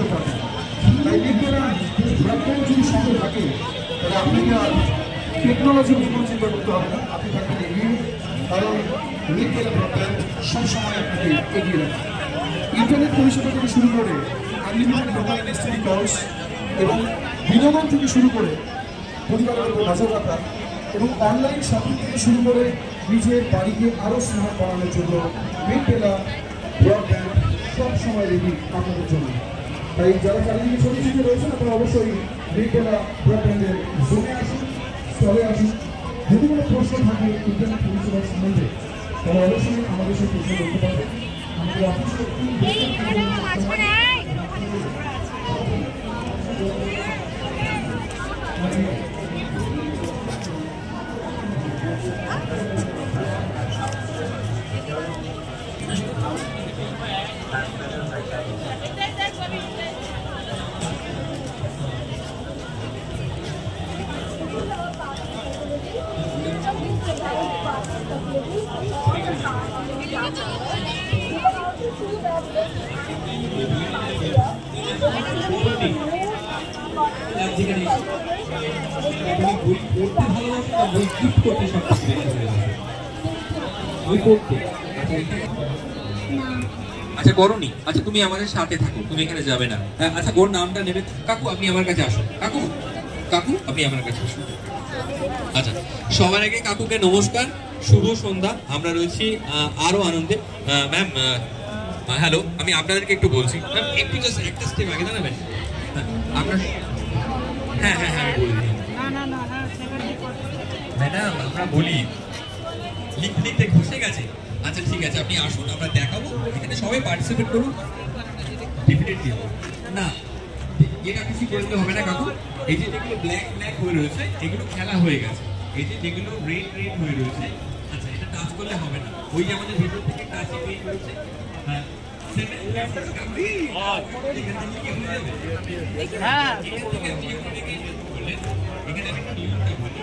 সুস্থ থাকে। তাই বিজ্ঞান যদি সঙ্গে থাকে তাহলে আপনাকে আর টেকনোলজির জীবন চিন্তা করতে হবে না, আপনি থাকবেন এগিয়ে। কারণ বিজ্ঞান ব্রডব্যান্ড সবসময় আপনাকে এগিয়ে রাখে। ইন্টারনেট পরিষেবা থেকে শুরু করে আনলিমিটেড মোবাইল এসটিডি কলস এবং বিনোদন থেকে শুরু করে পরিবারের উপর নজর রাখা এবং অনলাইন শপিং থেকে শুরু করে নিজের বাড়িকে আরও স্মার্ট বানানোর জন্য বিগটেলা ব্রডব্যান্ড সব সময় রেডি আপনাদের জন্য। তাই যারা চারিদিকে ছড়িয়ে ছিটিয়ে রয়েছেন আপনারা অবশ্যই বিগটেলা ব্রডব্যান্ডের জোনে আসুন, স্টলে আসুন। যদি কোনো প্রশ্ন থাকে ইন্টারনেট পরিষেবার সম্বন্ধে তাহলে অবশ্যই আমাদের সাথে প্রশ্ন করতে পারবেন। আমাদের অফিসে আচ্ছা করনি, আচ্ছা তুমি আমাদের সাথে থাকো, তুমি এখানে যাবে না। আচ্ছা ওর নামটা নেবে। কাকু আপনি আমার কাছে আসুন, কাকু কাকু আপনি আমার কাছে আসুন। আচ্ছা সবার আগে কাকুকে নমস্কার, শুভ সন্ধ্যা। আমরা রয়েছি আরো আনন্দে। ম্যাম হ্যালো, আমি আপনাদেরকে একটু বলছি ম্যাম, একটু জাস্ট একটা স্টেপ আগে দাঁড়াবেন আপনার। হ্যাঁ হ্যাঁ হ্যাঁ বলে দিন ম্যাডাম, আমরা বলি লিখতে লিখতে ঘষে গেছে। আচ্ছা ঠিক আছে, আপনি আসুন, আমরা দেখাবো। এখানে সবাই পার্টিসিপেট করুন। ডেফিনেটলি হবে না, এটা কিছু করতে হবে না কাকু। এই যে যেগুলো ব্ল্যাক ব্ল্যাক হয়ে রয়েছে এগুলো খেলা হয়ে গেছে। এই যে যেগুলো রেড রেড হয়ে রয়েছে, আচ্ছা এটা টাচ করলে হবে না। ওই যে আমাদের ভেতর থেকে টাচে পেয়ে রয়েছে। হ্যাঁ এখানে একটা নিয়মটা বলি।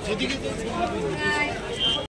যেদিকে